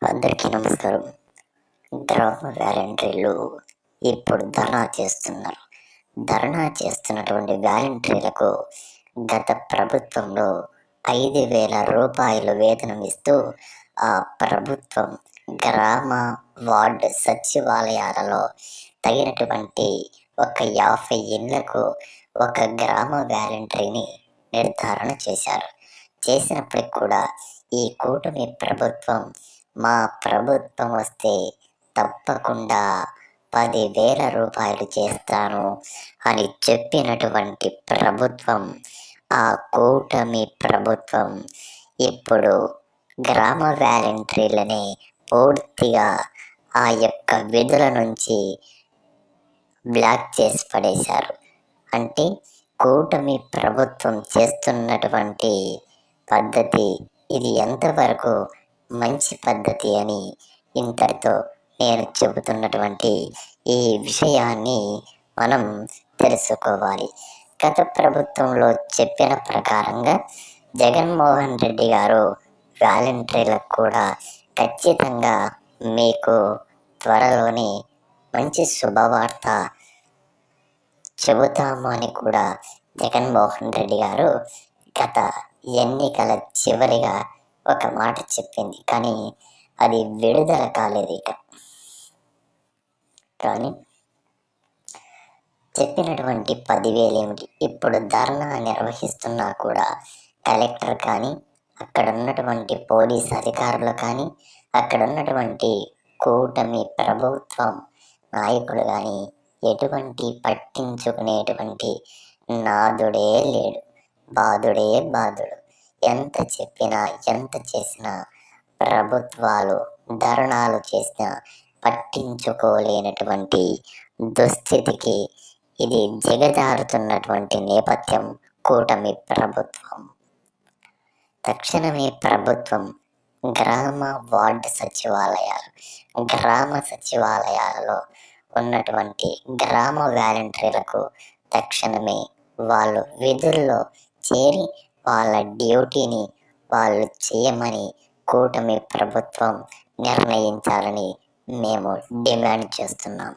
అందరికీ నమస్కారం. గ్రామ వాలంటీర్లు ఇప్పుడు ధర్నా చేస్తున్నారు. ధర్నా చేస్తున్నటువంటి వాలంటీర్లకు గత ప్రభుత్వంలో 5,000 రూపాయలు వేతనం ఇస్తూ ఆ ప్రభుత్వం గ్రామ వార్డు సచివాలయాలలో తగినటువంటి ఒక 50 ఇళ్లకు ఒక గ్రామ వాలంటీర్ని నిర్ధారణ చేశారు. చేసినప్పటికి కూడా ఈ కూటమి ప్రభుత్వం మా ప్రభుత్వం వస్తే తప్పకుండా 10,000 రూపాయలు చేస్తాను అని చెప్పినటువంటి ప్రభుత్వం, ఆ కూటమి ప్రభుత్వం ఇప్పుడు గ్రామ వాలంటీర్లని పూర్తిగా ఆ యొక్క విధుల నుంచి బ్లాక్ చేసి పడేశారు. అంటే కూటమి ప్రభుత్వం చేస్తున్నటువంటి పద్ధతి ఇది ఎంతవరకు మంచి పద్ధతి అని ఇంతటితో నేను చెబుతున్నటువంటి ఈ విషయాన్ని మనం తెలుసుకోవాలి. గత ప్రభుత్వంలో చెప్పిన ప్రకారంగా జగన్మోహన్ రెడ్డి గారు వాలంటీర్లకు కూడా ఖచ్చితంగా మీకు త్వరలోనే మంచి శుభవార్త చెబుతాము అని కూడా జగన్మోహన్ రెడ్డి గారు గత ఎన్నికల చివరిగా ఒక మాట చెప్పింది. కానీ అది విడుదల కాలేదు. ఇక కానీ చెప్పినటువంటి 10,000 ఏమిటి? ఇప్పుడు ధర్నా నిర్వహిస్తున్నా కూడా కలెక్టర్ కానీ, అక్కడ ఉన్నటువంటి పోలీస్ అధికారులు కానీ, అక్కడ ఉన్నటువంటి కూటమి ప్రభుత్వం నాయకులు కానీ ఎటువంటి పట్టించుకునేటువంటి నాదుడే లేడు. బాధుడే బాధుడు. ఎంత చెప్పినా ఎంత చేసినా ప్రభుత్వాలు ధర్నాలు చేసినా పట్టించుకోలేనటువంటి దుస్థితికి ఇది దిగజారుతున్నటువంటి నేపథ్యం కూటమి ప్రభుత్వం. తక్షణమే ప్రభుత్వం గ్రామ వార్డు సచివాలయాలు, గ్రామ సచివాలయాలలో ఉన్నటువంటి గ్రామ వాలంటీర్లకు తక్షణమే వాళ్ళు విధుల్లో చేరి వాళ్ళ డ్యూటీని వాళ్ళు చేయమని కూటమి ప్రభుత్వం నిర్ణయించాలని మేము డిమాండ్ చేస్తున్నాం.